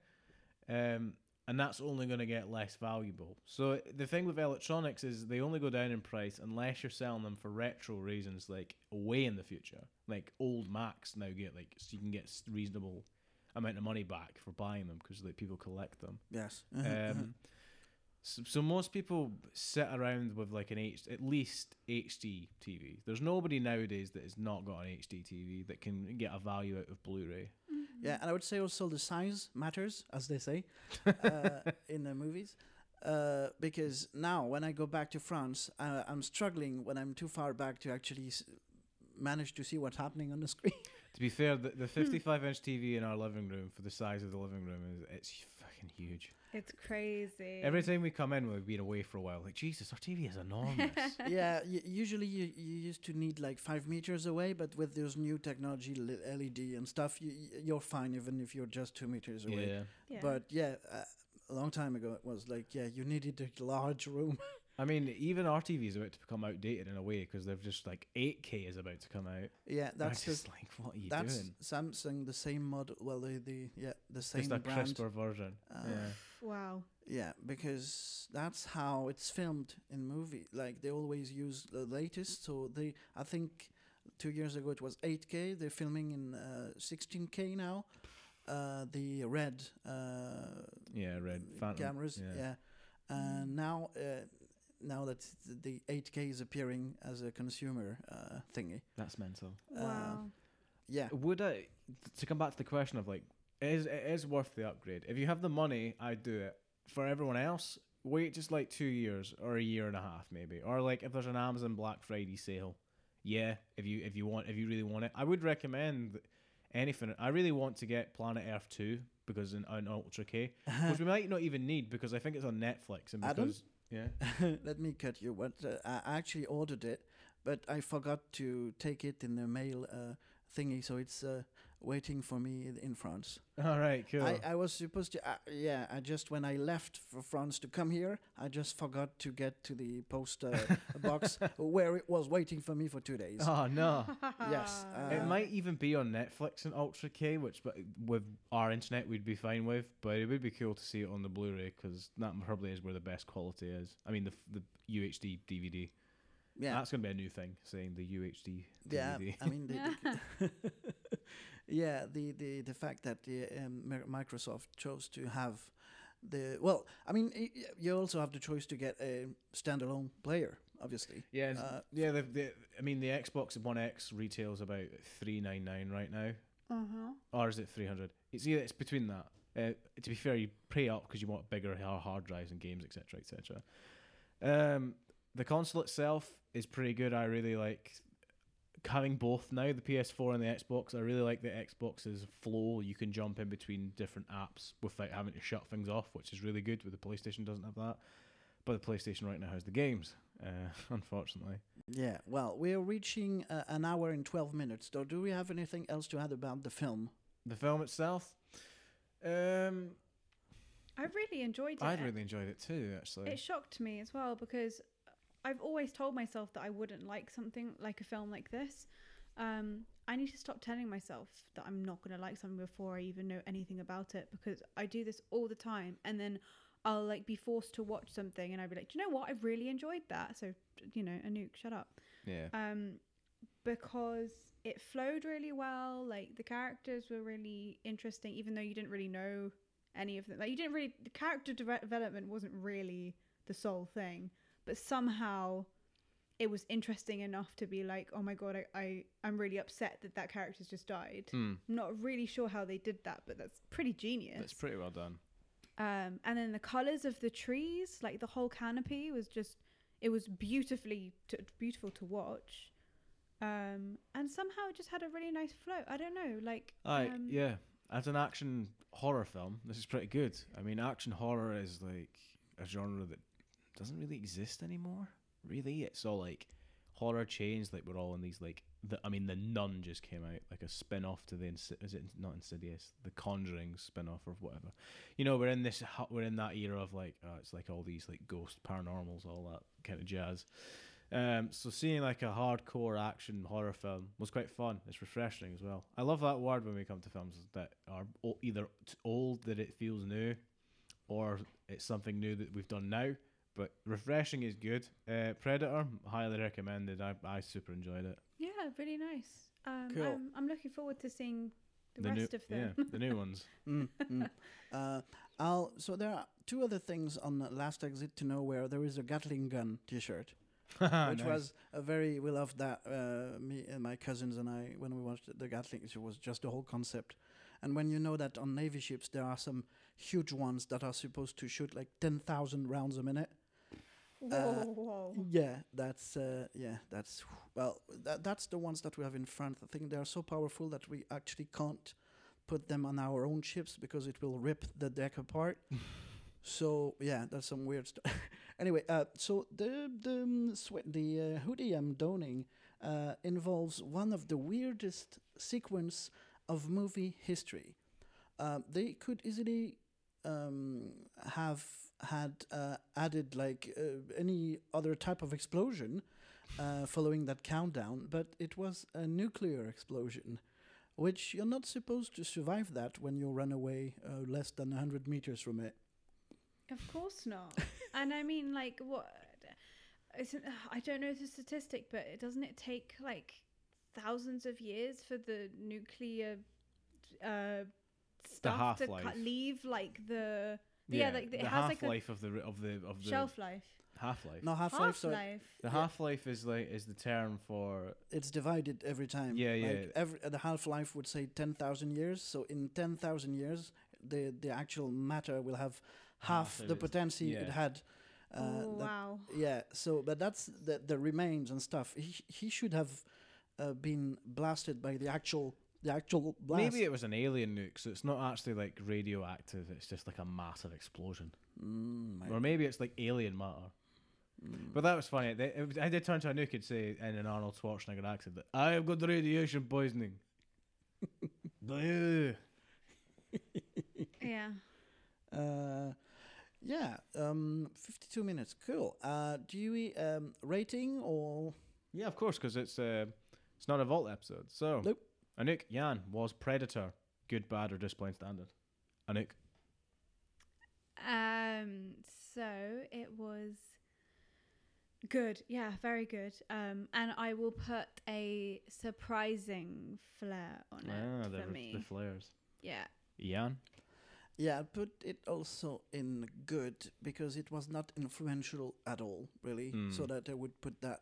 And that's only going to get less valuable. So the thing with electronics is they only go down in price unless you're selling them for retro reasons, like way in the future. Like old Macs now get so you can get reasonable amount of money back for buying them because like people collect them. Yes. So most people sit around with like at least HD TV. There's nobody nowadays that has not got an HD TV that can get a value out of Blu-ray. Yeah, and I would say also the size matters, as they say, in the movies. Because now when I go back to France, I'm struggling when I'm too far back to actually manage to see what's happening on the screen. To be fair, the 55-inch TV in our living room, for the size of the living room, it's fucking huge. It's crazy. Every time we come in, we've been away for a while. Like, Jesus, our TV is enormous. Yeah, usually you used to need like 5 meters away, but with those new technology, LED and stuff, you're fine even if you're just 2 meters away. Yeah. But yeah, a long time ago it was like, yeah, you needed a large room. I mean, even our TV is about to become outdated in a way because they've just like 8K is about to come out. Yeah, that's just like, what are you that's doing? Samsung, the same model. Well, the same just a brand. crisper version. Wow. Yeah, because that's how it's filmed in movie. Like they always use the latest. So I think 2 years ago it was 8K. They're filming in 16K now. The red. Red Phantom cameras. Yeah, and now that the 8K is appearing as a consumer thingy. That's mental. Wow. Yeah. Would I, to come back to the question of like, it is worth the upgrade? If you have the money, I'd do it. For everyone else, wait just like 2 years or a year and a half maybe, or like if there's an Amazon Black Friday sale. Yeah, if you really want it, I would recommend anything. I really want to get Planet Earth 2 because in Ultra K, which we might not even need because I think it's on Netflix and because. Yeah. Let me cut you. What I actually ordered it, but I forgot to take it in the mail thingy, so it's waiting for me in France. All right, cool. I was supposed to. I just when I left for France to come here, I just forgot to get to the post box where it was waiting for me for 2 days. Oh no. Yes. It might even be on Netflix in Ultra K, which with our internet we'd be fine with, but it would be cool to see it on the Blu-ray because that probably is where the best quality is. I mean, the UHD DVD. Yeah. That's going to be a new thing, saying the UHD DVD. Yeah, I mean, the fact that Microsoft chose to have you also have the choice to get a standalone player, obviously. Yeah, I mean, the Xbox One X retails about $399 right now. Or is it $300? It's between that. To be fair, you pay up because you want bigger hard drives and games, etc., etc. The console itself is pretty good. I really like having both now, the PS4 and the Xbox. I really like the Xbox's flow. You can jump in between different apps without having to shut things off, which is really good. With the PlayStation doesn't have that. But the PlayStation right now has the games, unfortunately. Yeah, well, we're reaching an hour and 12 minutes. So do we have anything else to add about the film? The film itself? I really enjoyed it. I really enjoyed it too, actually. It shocked me as well because I've always told myself that I wouldn't like something like a film like this. I need to stop telling myself that I'm not going to like something before I even know anything about it because I do this all the time. And then I'll like be forced to watch something and I'll be like, do you know what? I really enjoyed that. So, Anouk, shut up. Yeah. Because it flowed really well. Like the characters were really interesting, even though you didn't really know any of them. Like the character development wasn't really the sole thing. But somehow it was interesting enough to be like, oh my God, I'm really upset that character's just died. I'm not really sure how they did that, but that's pretty genius. That's pretty well done. And then the colors of the trees, like the whole canopy was it was beautiful to watch. And somehow it just had a really nice flow. I don't know, yeah. As an action horror film, this is pretty good. I mean, action horror is like a genre that doesn't really exist anymore. Really, it's all like horror chains. Like we're all in these like the Nun just came out, like a spin-off to is it not Insidious, the Conjuring spin-off or whatever. We're in that era of like it's like all these like ghost paranormals, all that kind of jazz. So seeing like a hardcore action horror film was quite fun. It's refreshing as well. I love that word when we come to films that are either old that it feels new, or it's something new that we've done now. But refreshing is good. Predator, highly recommended. I super enjoyed it. Yeah, really nice. Cool. I'm looking forward to seeing The rest of them. Yeah, the new ones. So there are two other things on the Last Exit to Nowhere. There is a Gatling gun T-shirt, which Nice. was we loved that. Me and my cousins and I, when we watched the Gatling, it was just the whole concept. And when you know that on Navy ships there are some huge ones that are supposed to shoot like 10,000 rounds a minute. Whoa. Yeah, that's the ones that we have in front. I think they are so powerful that we actually can't put them on our own ships because it will rip the deck apart. So yeah, that's some weird stuff. Anyway, so the hoodie I'm donning involves one of the weirdest sequence of movie history. They could easily have had added like any other type of explosion following that countdown, but it was a nuclear explosion, which you're not supposed to survive that when you run away less than 100 meters from it. Of course not. And I mean, like, what? I don't know the statistic, but doesn't it take like thousands of years for the nuclear stuff to leave like the like it the has like half-life of the shelf life. Half-life. No, half-life. So the half-life is the term for. It's divided every time. Yeah, yeah. Like the half-life would say 10,000 years. So in 10,000 years, the actual matter will have half the potency it had. Wow. Yeah. So, but that's the remains and stuff. He should have been blasted by the actual blast. Maybe it was an alien nuke, so it's not actually like radioactive. It's just like a massive explosion. Or maybe it's like alien matter. But that was funny. I did turn to Anouk and say in an Arnold Schwarzenegger accent that I have got the radiation poisoning. Yeah. Yeah. 52 minutes. Cool. Do you rating or? Yeah, of course, because it's not a Vault episode. So, nope. Anouk, Yann, was Predator good, bad, or disappointing standard? Anouk. So it was good. Yeah, very good. And I will put a surprising flair on it for me. The flares. Yeah. Yann? Yeah, I put it also in good because it was not influential at all, really. So that I would put that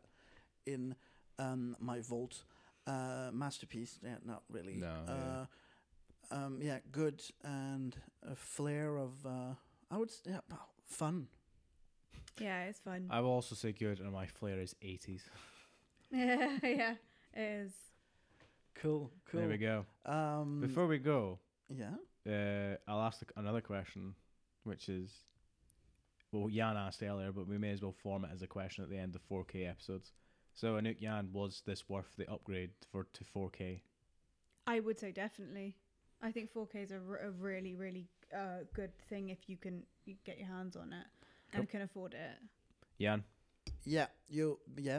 in my Vault masterpiece. Yeah, not really. No. Yeah, good and a flair of I would say fun. Yeah, it's fun. I will also say good, and my flair is 80s. Yeah, it is. Cool. There we go. Before we go, yeah, I'll ask another question, which is, well, Yann asked earlier, but we may as well form it as a question at the end of 4K episodes. So, Anouk, Yann, was this worth the upgrade to 4K? I would say definitely. I think 4K is a really, really good thing if you can get your hands on it and can afford it. Yann? Yeah,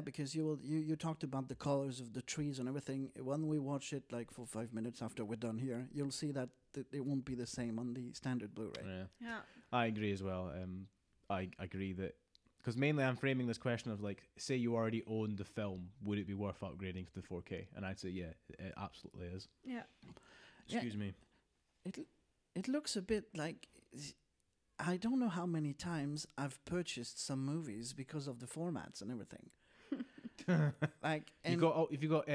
because you talked about the colors of the trees and everything. When we watch it like for 5 minutes after we're done here, you'll see that it won't be the same on the standard Blu-ray. Yeah. I agree as well. I agree that, because mainly I'm framing this question of like, say you already owned the film, would it be worth upgrading to the 4K? And I'd say yeah, it absolutely is. Yeah. Excuse me. It looks a bit like, I don't know how many times I've purchased some movies because of the formats and everything. Like, if you got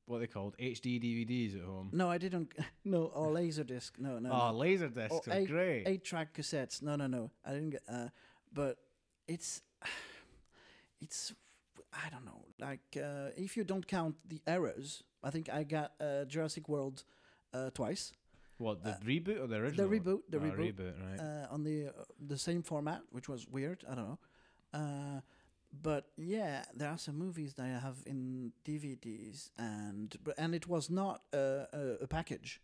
what are they called, HD DVDs at home? No, I didn't. No, or Laserdisc. No. Laser discs are great. 8-track cassettes. No. I didn't get. But it's I don't know. Like if you don't count the errors, I think I got Jurassic World twice. What, the reboot or the original? The reboot. Reboot, right. On the same format, which was weird. I don't know. But yeah, there are some movies that I have in DVDs, and it was not a package.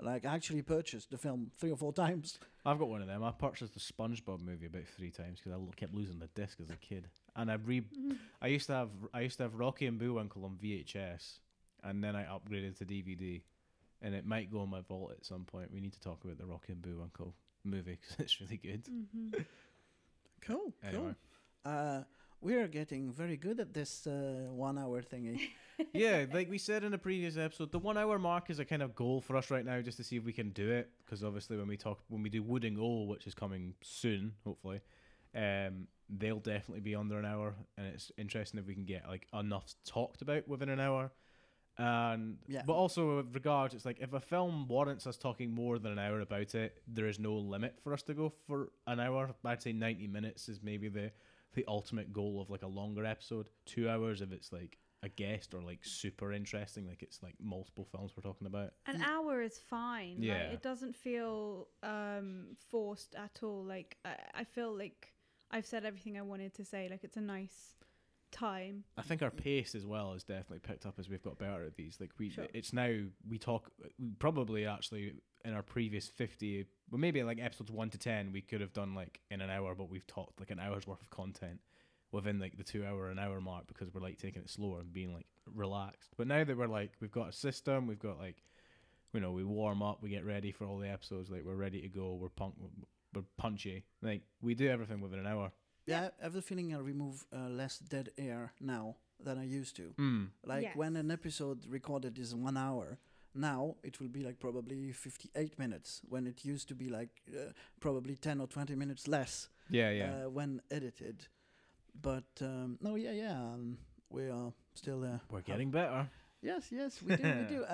Like, I actually purchased the film 3 or 4 times. I've got one of them. I purchased the SpongeBob movie about 3 times because I kept losing the disc as a kid. And I used to have Rocky and Bullwinkle on VHS, and then I upgraded to DVD. And it might go in my vault at some point. We need to talk about the Rocky and Bullwinkle movie because it's really good. Cool. Anyway. we're getting very good at this 1 hour thingy. Yeah, like we said in a previous episode, the 1 hour mark is a kind of goal for us right now, just to see if we can do it. Because obviously, when we do Wood and Goal, which is coming soon, hopefully, they'll definitely be under an hour, and it's interesting if we can get like enough talked about within an hour. And but also with regards, it's like if a film warrants us talking more than an hour about it, there is no limit for us to go for an hour. I'd say 90 minutes is maybe the ultimate goal of like a longer episode. 2 hours if it's like a guest or like super interesting, like it's like multiple films we're talking about. An hour is fine. Yeah, like, it doesn't feel forced at all. Like I feel like I've said everything I wanted to say. Like it's a nice time. I think our pace as well has definitely picked up as we've got better at these. Like Sure. It's now we talk. We probably actually in our previous 50, well maybe like episodes 1 to 10, we could have done like in an hour, but we've talked like an hour's worth of content within like the 2 hour an hour mark because we're like taking it slower and being like relaxed. But now that we're like we've got a system, we've got like we warm up, we get ready for all the episodes, like we're ready to go, we're punchy, like we do everything within an hour. Yeah, I have the feeling I remove less dead air now than I used to. Like Yes. when an episode recorded is 1 hour, now it will be like probably 58 minutes when it used to be like probably 10 or 20 minutes less when edited. But we are still... We're getting better. Yes, we do.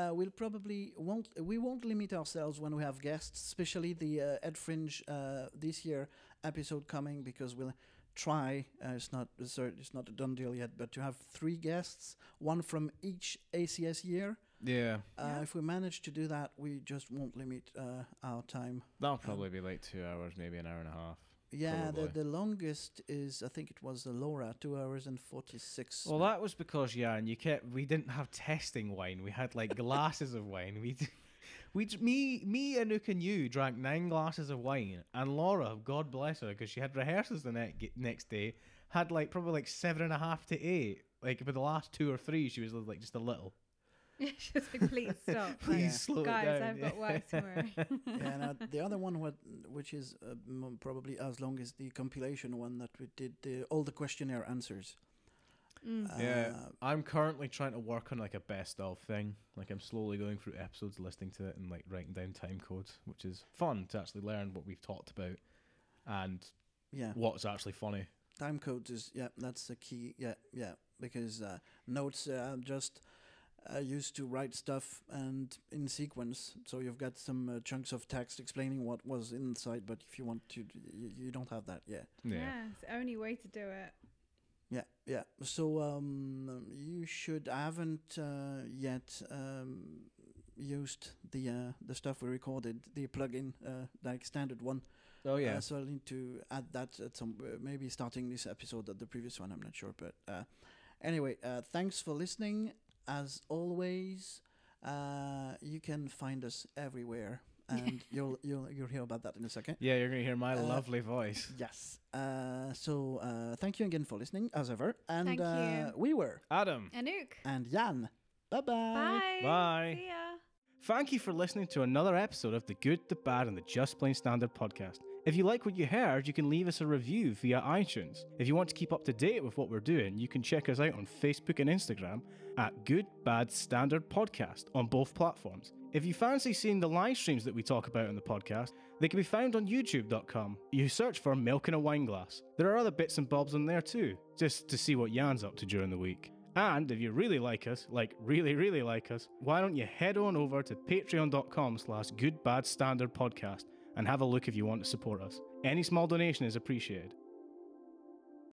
We won't limit ourselves when we have guests, especially the Ed Fringe this year episode coming, because we'll try. It's not a done deal yet, but to have 3 guests, one from each ACS year. Yeah. If we manage to do that, we just won't limit our time. That'll probably be like 2 hours, maybe an hour and a half. Yeah, probably. the longest is, I think it was Laura, 2 hours and 46. Well, that was because Yann, we didn't have testing wine. We had like glasses of wine. Me, Anouk, and you drank 9 glasses of wine, and Laura, God bless her, because she had rehearsals the next day, had like probably like 7.5 to 8. Like for the last 2 or 3, she was like just a little. She was like, please stop. Please slow it Guys, down. I've got work tomorrow. And the other one, which is probably as long as the compilation one that we did, all the questionnaire answers. I'm currently trying to work on like a best of thing. Like I'm slowly going through episodes, listening to it, and like writing down time codes, which is fun to actually learn what we've talked about and what's actually funny. Time codes is that's the key. Because notes just. I used to write stuff and in sequence, so you've got some chunks of text explaining what was inside, but if you want to, you don't have that yet. Yeah, it's the only way to do it. Yeah. So you should. I haven't yet used the stuff we recorded, the plugin, like standard one. Oh yeah. So I'll need to add that at some maybe starting this episode or the previous one. I'm not sure, but anyway, thanks for listening. As always, you can find us everywhere, and you'll hear about that in a second. Yeah, you're gonna hear my lovely voice. Yes. So thank you again for listening, as ever. And Thank you. We were Adam, Anouk. and Yann. Bye-bye. Bye. Bye. See ya. Thank you for listening to another episode of the Good, the Bad, and the Just Plain Standard podcast. If you like what you heard, you can leave us a review via iTunes. If you want to keep up to date with what we're doing, you can check us out on Facebook and Instagram at Good, Bad, Standard Podcast on both platforms. If you fancy seeing the live streams that we talk about on the podcast, they can be found on youtube.com. You search for Milk in a Wineglass. There are other bits and bobs on there too, just to see what Yann's up to during the week. And if you really like us, like really, really like us, why don't you head on over to patreon.com/goodbadstandardpodcast and have a look if you want to support us. Any small donation is appreciated.